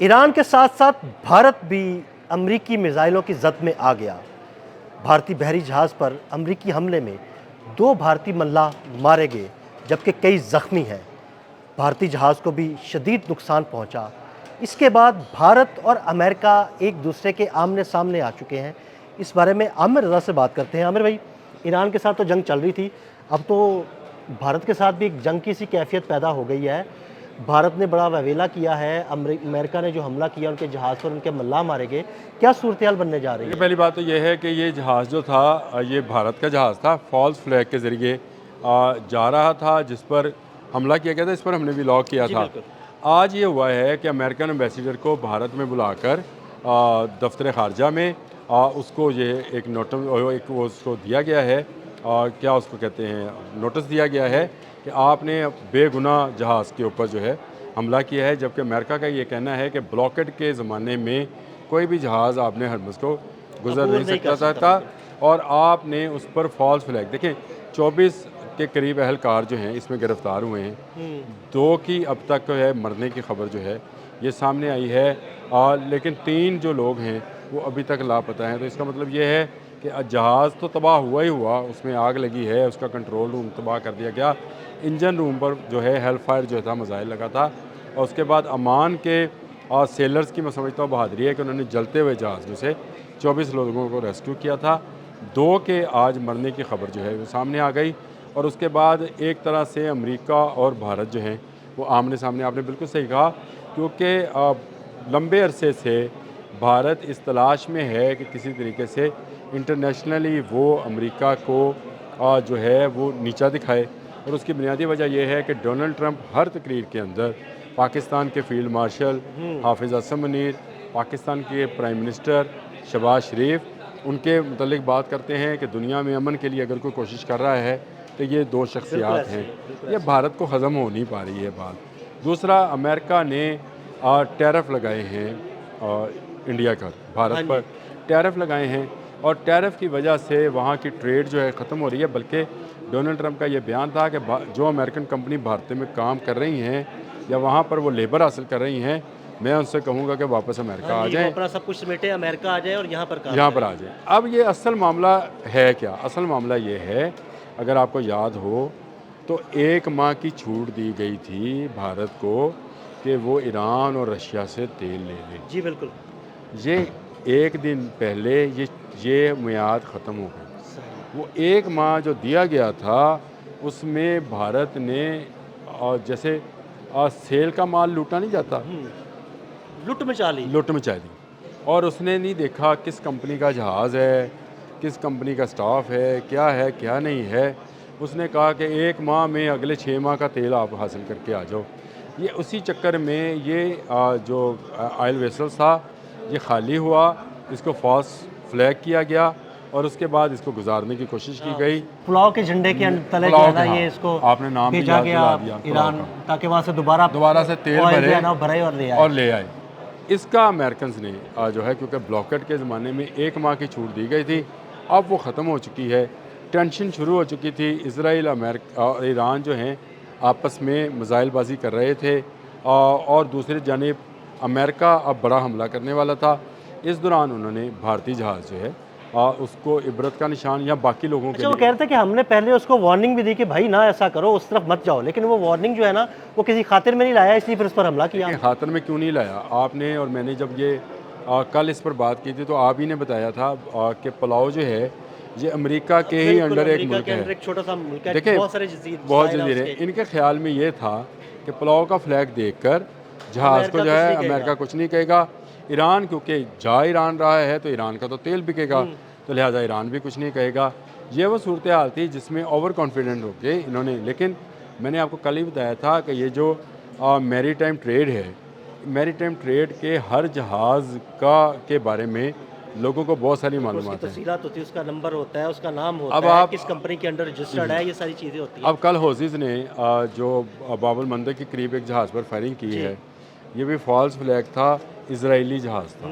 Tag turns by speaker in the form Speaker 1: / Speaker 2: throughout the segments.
Speaker 1: Iran के साथ साथ भारत भी अमरीकी मिसाइलों की जद में आ गया। भारतीय बहरी जहाज़ पर अमरीकी हमले में 2 भारतीय मल्लाह मारे गए जबकि कई जख्मी हैं। भारतीय जहाज़ को भी शदीद नुकसान पहुंचा। इसके बाद भारत और अमेरिका एक दूसरे के आमने सामने आ चुके हैं। इस बारे में आमिर रज़ा से बात करते हैं। आमिर भाई, ईरान के साथ तो जंग चल रही थी, अब तो भारत के साथ भी एक जंग की सी कैफियत पैदा हो गई है। भारत ने बड़ा ववेला किया है, अमेरिका ने जो हमला किया उनके जहाज़ पर, उनके मल्लाह मारे गए। क्या सूरत हाल बनने जा रही है?
Speaker 2: पहली बात तो ये है कि ये जहाज़ जो था ये भारत का जहाज़ था, फॉल्स फ्लैग के ज़रिए जा रहा था, जिस पर हमला किया गया था। इस पर हमने भी लॉक किया था। आज ये हुआ है कि अमेरिकन एम्बेसडर को भारत में बुलाकर दफ्तर ख़ारजा में उसको ये एक वो उसको दिया गया है, क्या उसको कहते हैं, नोटिस दिया गया है कि आपने बेगुनाह जहाज़ के ऊपर जो है हमला किया है। जबकि अमेरिका का ये कहना है कि ब्लॉकेड के ज़माने में कोई भी जहाज़ आपने हरमुज़ को गुजर नहीं सकता था और आपने उस पर फॉल्स फ्लैग देखें। 24 के करीब अहलकार जो हैं इसमें गिरफ़्तार हुए हैं। 2 की अब तक है मरने की खबर जो है ये सामने आई है, लेकिन 3 जो लोग हैं वो अभी तक लापता हैं। तो इसका मतलब ये है कि जहाज़ तो तबाह हुआ ही हुआ, उसमें आग लगी है, उसका कंट्रोल रूम तबाह कर दिया गया, इंजन रूम पर जो है हेल फायर जो था मिसाइल लगा था। और उसके बाद अमान के सेलर्स की मैं समझता हूँ बहादरी है कि उन्होंने जलते हुए जहाज़ में से 24 लोगों को रेस्क्यू किया था। 2 के आज मरने की खबर जो है वो सामने आ गई। और उसके बाद एक तरह से अमेरिका और भारत जो हैं वो आमने सामने, आपने बिल्कुल सही कहा, क्योंकि लंबे अरसे से भारत इस तलाश में है कि किसी तरीके से इंटरनेशनली वो अमेरिका को जो है वो नीचा दिखाए। और उसकी बुनियादी वजह यह है कि डोनाल्ड ट्रंप हर तकरीर के अंदर पाकिस्तान के फील्ड मार्शल हाफिज़ असम मुनीर, पाकिस्तान के प्राइम मिनिस्टर शहबाज शरीफ, उनके मुतल्लिक बात करते हैं कि दुनिया में अमन के लिए अगर कोई कोशिश कर रहा है तो ये 2 शख्सियात हैं। ये भारत को हज़म हो नहीं पा रही है बात। दूसरा, अमेरिका ने टैरिफ लगाए हैं इंडिया का भारत पर टैरिफ लगाए हैं और टैरिफ की वजह से वहाँ की ट्रेड जो है ख़त्म हो रही है। बल्कि डोनाल्ड ट्रंप का ये बयान था कि जो अमेरिकन कंपनी भारत में काम कर रही हैं या वहाँ पर वो लेबर हासिल कर रही हैं, मैं उनसे कहूँगा कि वापस अमेरिका आ जाएं,
Speaker 1: अपना सब कुछ समेटे, अमेरिका आ जाए और यहाँ पर
Speaker 2: आ जाएं। अब ये असल मामला है क्या? असल मामला ये है, अगर आपको याद हो तो 1 माह की छूट दी गई थी भारत को कि वो ईरान और रशिया से तेल ले लें।
Speaker 1: जी बिल्कुल।
Speaker 2: ये 1 दिन पहले ये मियाद ख़त्म हो गई। वो 1 माह जो दिया गया था उसमें भारत ने जैसे सेल का माल लूटा नहीं जाता,
Speaker 1: लुट मचा
Speaker 2: दी। और उसने नहीं देखा किस कंपनी का जहाज़ है, किस कंपनी का स्टाफ है, क्या नहीं है। उसने कहा कि 1 माह में अगले 6 माह का तेल आप हासिल करके आ जाओ। ये उसी चक्कर में ये जो ऑयल वेसल था ये खाली हुआ, इसको फॉल्स फ्लैग किया गया और उसके बाद इसको गुजारने की कोशिश की गई।
Speaker 1: पुलाव के झंडे के तले जो है ना, ये इसको
Speaker 2: आपने नाम भी
Speaker 1: भेजा
Speaker 2: याद
Speaker 1: गया
Speaker 2: दिला दिया
Speaker 1: ईरान, ताकि वहाँ से दोबारा
Speaker 2: से तेल भरे
Speaker 1: और
Speaker 2: ले आए। इसका अमेरिकन ने जो है, क्योंकि ब्लॉकेट के ज़माने में 1 माह की छूट दी गई थी, अब वो ख़त्म हो चुकी है। टेंशन शुरू हो चुकी थी। इजराइल अमेरिका और ईरान जो हैं आपस में मिसाइलबाजी कर रहे थे और दूसरी जानिब अमेरिका अब बड़ा हमला करने वाला था। इस दौरान उन्होंने भारतीय जहाज़ जो है उसको इबरत का निशान या बाकी लोगों के
Speaker 1: वो कह रहे थे कि हमने पहले उसको वार्निंग भी दी कि भाई ना ऐसा करो, उस तरफ मत जाओ, लेकिन वो वार्निंग जो है ना वो किसी खातिर में नहीं लाया, इसलिए फिर उस पर हमला किया।
Speaker 2: खातिर में क्यों नहीं लाया आपने और मैंने? जब ये कल इस पर बात की थी तो आप ही ने बताया था कि पुलाव जो है ये अमेरिका के ही अंडर एक मुल्क है,
Speaker 1: एक छोटा सा मुल्क है,
Speaker 2: देखिए बहुत जजीरे।
Speaker 1: हैं।
Speaker 2: इनके ख्याल में ये था कि पुलाव का फ्लैग देखकर जहाज़ को जो है अमेरिका कुछ नहीं कहेगा। ईरान क्योंकि ईरान रहा है तो ईरान का तो तेल बिकेगा, तो लिहाजा ईरान भी कुछ नहीं कहेगा। ये वो सूरत हाल थी जिसमें ओवर कॉन्फिडेंट होके इन्होंने, लेकिन मैंने आपको कल ही बताया था कि ये जो मैरी टाइम ट्रेड है, मैरी टाइम ट्रेड के हर जहाज़ के बारे में लोगों को बहुत सारी मालूमात है।
Speaker 1: तफसीलात होती है, उसका नंबर होता है, उसका नाम होता है, किस कंपनी के अंडर रजिस्टर्ड है, ये सारी चीज़ें होती हैं।
Speaker 2: अब कल हौसीज़ ने जो बाबुल मंदर के करीब एक जहाज़ पर फायरिंग की है, ये भी फॉल्स फ्लैग था, इजरायली जहाज़ था,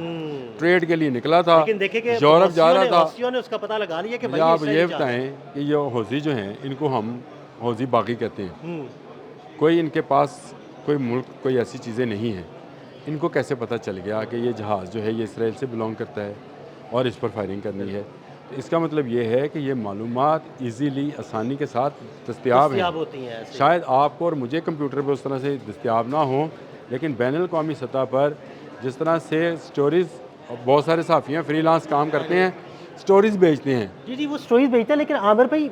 Speaker 2: ट्रेड के लिए निकला था, यूरोप जा रहा था।
Speaker 1: ने उसका पता लगा लिया कि भाई
Speaker 2: आप ये बताएं कि ये हौसी जो हैं इनको हम हौसी बागी कहते हैं। कोई इनके पास कोई मुल्क, कोई ऐसी चीज़ें नहीं हैं इनको कैसे पता चल गया कि ये जहाज़ जो है ये इसराइल से बिलोंग करता है और इस पर फायरिंग करनी है। तो इसका मतलब ये है कि ये मालूमात ईज़िली आसानी के साथ दस्तयाब हैं।
Speaker 1: दस्तयाब होती हैं ऐसे।
Speaker 2: शायद आपको और मुझे कंप्यूटर पे उस तरह से दस्तयाब ना हो, लेकिन बैनुल-अक़वामी सतह पर जिस तरह से स्टोरीज़, बहुत सारे सहाफ़ी हैं फ्रीलांस काम करते हैं, स्टोरीज़ बेचते हैं,
Speaker 1: जी, जी, वो स्टोरीज़ भेजते हैं, लेकिन आमिर भाई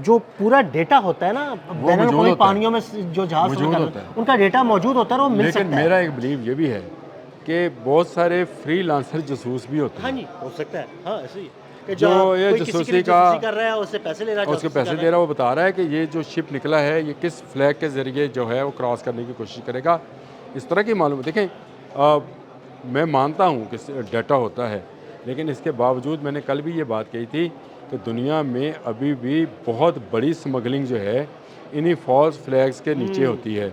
Speaker 1: जो पूरा डेटा होता है ना बैनुल-अक़वामी
Speaker 2: मौजूद होता है।
Speaker 1: पानियों में जो जहाज़
Speaker 2: मौजूद
Speaker 1: सफ़र
Speaker 2: होता
Speaker 1: करते हैं,
Speaker 2: है।
Speaker 1: उनका डेटा मौजूद होता है और वो मिल
Speaker 2: लेकिन
Speaker 1: सकता है।
Speaker 2: मेरा एक बिलीव ये भी है कि बहुत सारे फ्रीलांसर जासूस भी होते
Speaker 1: हाँ
Speaker 2: हैं।
Speaker 1: जी, हो सकता है। हाँ, ऐसे ही कि
Speaker 2: जो ये
Speaker 1: कोई किसी के लिए
Speaker 2: जासूसी का
Speaker 1: जासूसी कर रहा है, उससे पैसे ले रहा है,
Speaker 2: और उसके
Speaker 1: जासूसी
Speaker 2: पैसे
Speaker 1: कर
Speaker 2: दे रहा है, वो बता रहा है कि ये जो शिप निकला है ये किस फ्लैग के ज़रिए जो है वो क्रॉस करने की कोशिश करेगा। इस तरह की मालूम देखें, मैं मानता हूँ कि डाटा होता है, लेकिन इसके बावजूद मैंने कल भी ये बात कही थी कि दुनिया में अभी भी बहुत बड़ी स्मगलिंग जो है इन्हीं फॉल्स फ्लैग्स के नीचे होती है।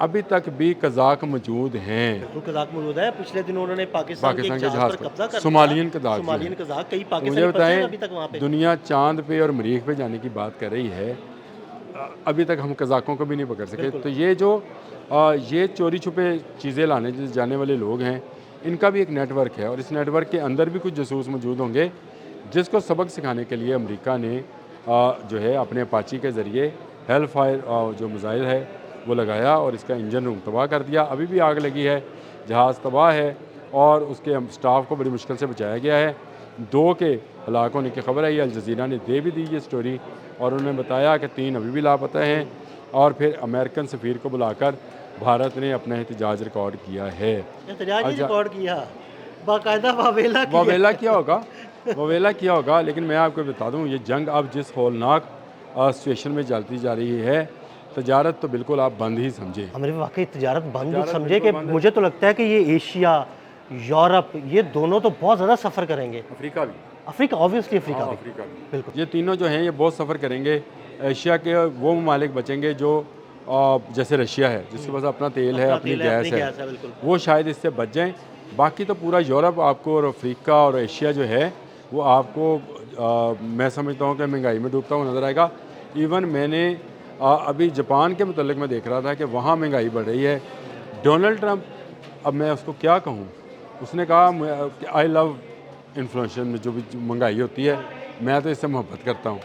Speaker 2: अभी तक भी कज़ाक मौजूद हैं,
Speaker 1: बिल्कुल कज़ाक मौजूद है। पिछले दिनों उन्होंने पाकिस्तान के एक
Speaker 2: पाकिस्तान के
Speaker 1: जहाज़
Speaker 2: जहाज़
Speaker 1: पर कब्ज़ा कर
Speaker 2: पर
Speaker 1: लिया।
Speaker 2: सोमालियन कज़ाक जो
Speaker 1: सोमालियन
Speaker 2: हैं।
Speaker 1: कज़ाक, कई
Speaker 2: तो मुझे
Speaker 1: पाकिस्तानी फंसे हैं
Speaker 2: बताएं,
Speaker 1: अभी तक वहाँ पे।
Speaker 2: दुनिया चाँद पे और मरीख पे जाने की बात कर रही है, अभी तक हम कज़ाकों को भी नहीं पकड़ सके। तो ये जो ये चोरी छुपे चीज़ें लाने जाने वाले लोग हैं, इनका भी एक नेटवर्क है और इस नेटवर्क के अंदर भी कुछ जासूस मौजूद होंगे, जिसको सबक सिखाने के लिए अमेरिका ने जो है अपने अपाची के ज़रिए हेल फायर जो मिसाइल है वो लगाया और इसका इंजन रूम तबाह कर दिया। अभी भी आग लगी है, जहाज़ तबाह है और उसके स्टाफ को बड़ी मुश्किल से बचाया गया है। 2 के हलाक होने की खबर है, ये अल जज़ीरा ने दे भी दी ये स्टोरी और उन्होंने बताया कि 3 अभी भी लापता हैं और फिर अमेरिकन सफ़ीर को बुलाकर भारत ने अपना एहतजाज रिकॉर्ड किया है।
Speaker 1: एहतजाज ही रिकॉर्ड किया, बाकायदा वावेला किया।
Speaker 2: वावेला किया होगा, वावेला किया होगा, लेकिन मैं आपको बता दूं ये जंग अब जिस हौलनाक सिचुएशन में चलती जा रही है, तजारत तो बिल्कुल आप बंद ही समझे।
Speaker 1: हमारे वाकई तजारत बंद
Speaker 2: तजारत
Speaker 1: समझे कि
Speaker 2: बिल्कुल बंद है।
Speaker 1: मुझे तो लगता है कि ये एशिया, यूरोप, ये दोनों तो बहुत ज़्यादा सफ़र करेंगे।
Speaker 2: अफ्रीका भी,
Speaker 1: अफ्रीका, ऑब्वियसली अफ्रीका
Speaker 2: हाँ,
Speaker 1: भी।
Speaker 2: अफ्रीका भी।
Speaker 1: बिल्कुल।
Speaker 2: ये तीनों जो हैं ये बहुत सफ़र करेंगे। एशिया के वो ममालिक बचेंगे जो जैसे रशिया है, जिसके पास अपना तेल है,
Speaker 1: अपना
Speaker 2: अपनी
Speaker 1: तेल है, अपनी
Speaker 2: गैस
Speaker 1: गैस है,
Speaker 2: है,
Speaker 1: बिल्कुल।
Speaker 2: वो शायद इससे बच जाएं। बाकी तो पूरा यूरोप आपको और अफ्रीका और एशिया जो है वो आपको मैं समझता हूँ कि महंगाई में डूबता हुआ नज़र आएगा। इवन मैंने अभी जापान के मुतल्लिक मैं देख रहा था कि वहाँ महंगाई बढ़ रही है। डोनाल्ड ट्रंप, अब मैं उसको क्या कहूँ, उसने कहा आई लव इन्फ्लेशन में जो भी महंगाई होती है, मैं तो इससे मोहब्बत करता हूँ।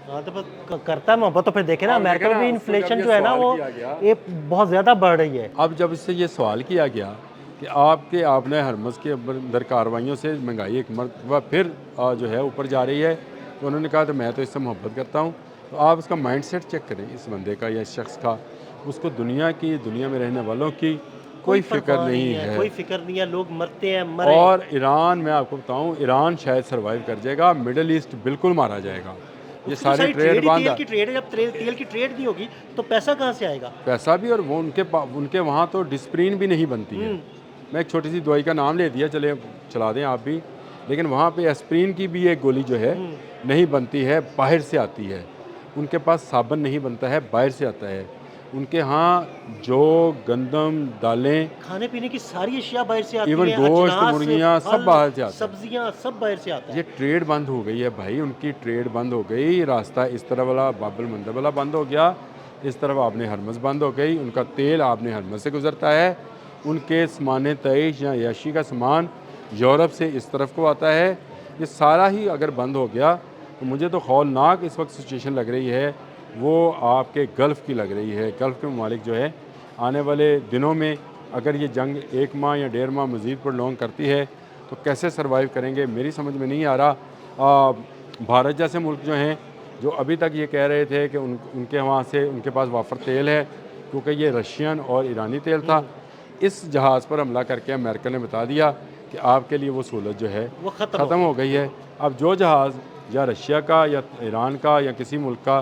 Speaker 1: हाँ, तो करता है मोहब्बत, तो फिर देखे ना
Speaker 2: अब
Speaker 1: अमेरिका
Speaker 2: देखे
Speaker 1: में भी
Speaker 2: ना, उसको
Speaker 1: इन्फ्लेशन
Speaker 2: जब
Speaker 1: जो
Speaker 2: ये
Speaker 1: है ना
Speaker 2: सवाल
Speaker 1: वो
Speaker 2: किया गया।
Speaker 1: ये बहुत ज़्यादा बढ़ रही है।
Speaker 2: अब जब इससे ये सवाल किया गया कि आपने हरमज़ के अंदर कार्रवाइयों से महंगाई एक मरतबा फिर जो है ऊपर जा रही है, तो उन्होंने कहा तो मैं तो इससे मोहब्बत करता हूँ। तो आप इसका माइंडसेट चेक करें इस बंदे का या इस शख्स का, उसको दुनिया में रहने वालों की कोई फिक्र
Speaker 1: परवाह
Speaker 2: नहीं है।
Speaker 1: कोई फिक्र नहीं है, लोग मरते हैं, मरे।
Speaker 2: और ईरान, मैं आपको बताऊं, ईरान शायद सर्वाइव कर जाएगा, मिडल ईस्ट बिल्कुल मारा जाएगा। ये
Speaker 1: उसकी तो
Speaker 2: सारे ट्रेड बंद
Speaker 1: तेल
Speaker 2: है।
Speaker 1: की ट्रेड है, जब तेल की ट्रेड नहीं होगी तो पैसा कहाँ से आएगा?
Speaker 2: पैसा भी, और वो उनके वहाँ तो डिस्प्रिन भी नहीं बनती है। मैं एक छोटी सी दवाई का नाम ले दिया, चला दें आप भी, लेकिन वहाँ पे एस्प्रिन की भी एक गोली जो है नहीं बनती है, बाहर से आती है। उनके पास साबुन नहीं बनता है, बाहर से आता है। उनके यहाँ जो गंदम, दालें,
Speaker 1: खाने पीने की सारी अशिया बाहर से आती
Speaker 2: इवन
Speaker 1: हैं,
Speaker 2: गोश्त,
Speaker 1: अजनास,
Speaker 2: मुर्गियाँ सब
Speaker 1: फल,
Speaker 2: बाहर से आते हैं।
Speaker 1: सब्जियाँ सब बाहर से आता
Speaker 2: ये
Speaker 1: है।
Speaker 2: ट्रेड बंद हो गई है भाई, उनकी ट्रेड बंद हो गई। रास्ता इस तरफ वाला बाबल मंदब वाला बंद हो गया, इस तरफ आपने हरमज़ बंद हो गई। उनका तेल आपने हरमज़ से गुजरता है, उनके सामान तईश या याशी का सामान यूरोप से इस तरफ को आता है। ये सारा ही अगर बंद हो गया तो मुझे तो खौलनाक इस वक्त सिचुएशन लग रही है, वो आपके गल्फ़ की लग रही है। गल्फ़ के ममालिक जो है आने वाले दिनों में अगर ये जंग 1 माह या 1.5 माह मज़ीद प्रोलॉन्ग करती है तो कैसे सर्वाइव करेंगे, मेरी समझ में नहीं आ रहा। भारत जैसे मुल्क जो हैं, जो अभी तक ये कह रहे थे कि उनके वहाँ से उनके पास वाफर तेल है, क्योंकि ये रशियन और ईरानी तेल था, इस जहाज़ पर हमला करके अमेरिका ने बता दिया कि आपके लिए वो सहूलत जो है
Speaker 1: वो
Speaker 2: ख़त्म हो गई है। अब जो जहाज़ या रशिया का या ईरान का या किसी मुल्क का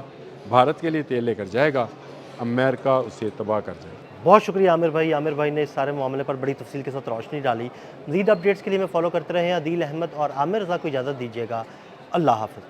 Speaker 2: भारत के लिए तेल लेकर जाएगा, अमेरिका उसे तबाह कर जाएगा।
Speaker 1: बहुत शुक्रिया आमिर भाई ने इस सारे मामले पर बड़ी तफसील के साथ रोशनी डाली। मज़ीद अपडेट्स के लिए मैं फॉलो करते रहें। अदील अहमद और आमिर रज़ा को इजाज़त दीजिएगा। अल्लाह हाफ़िज़।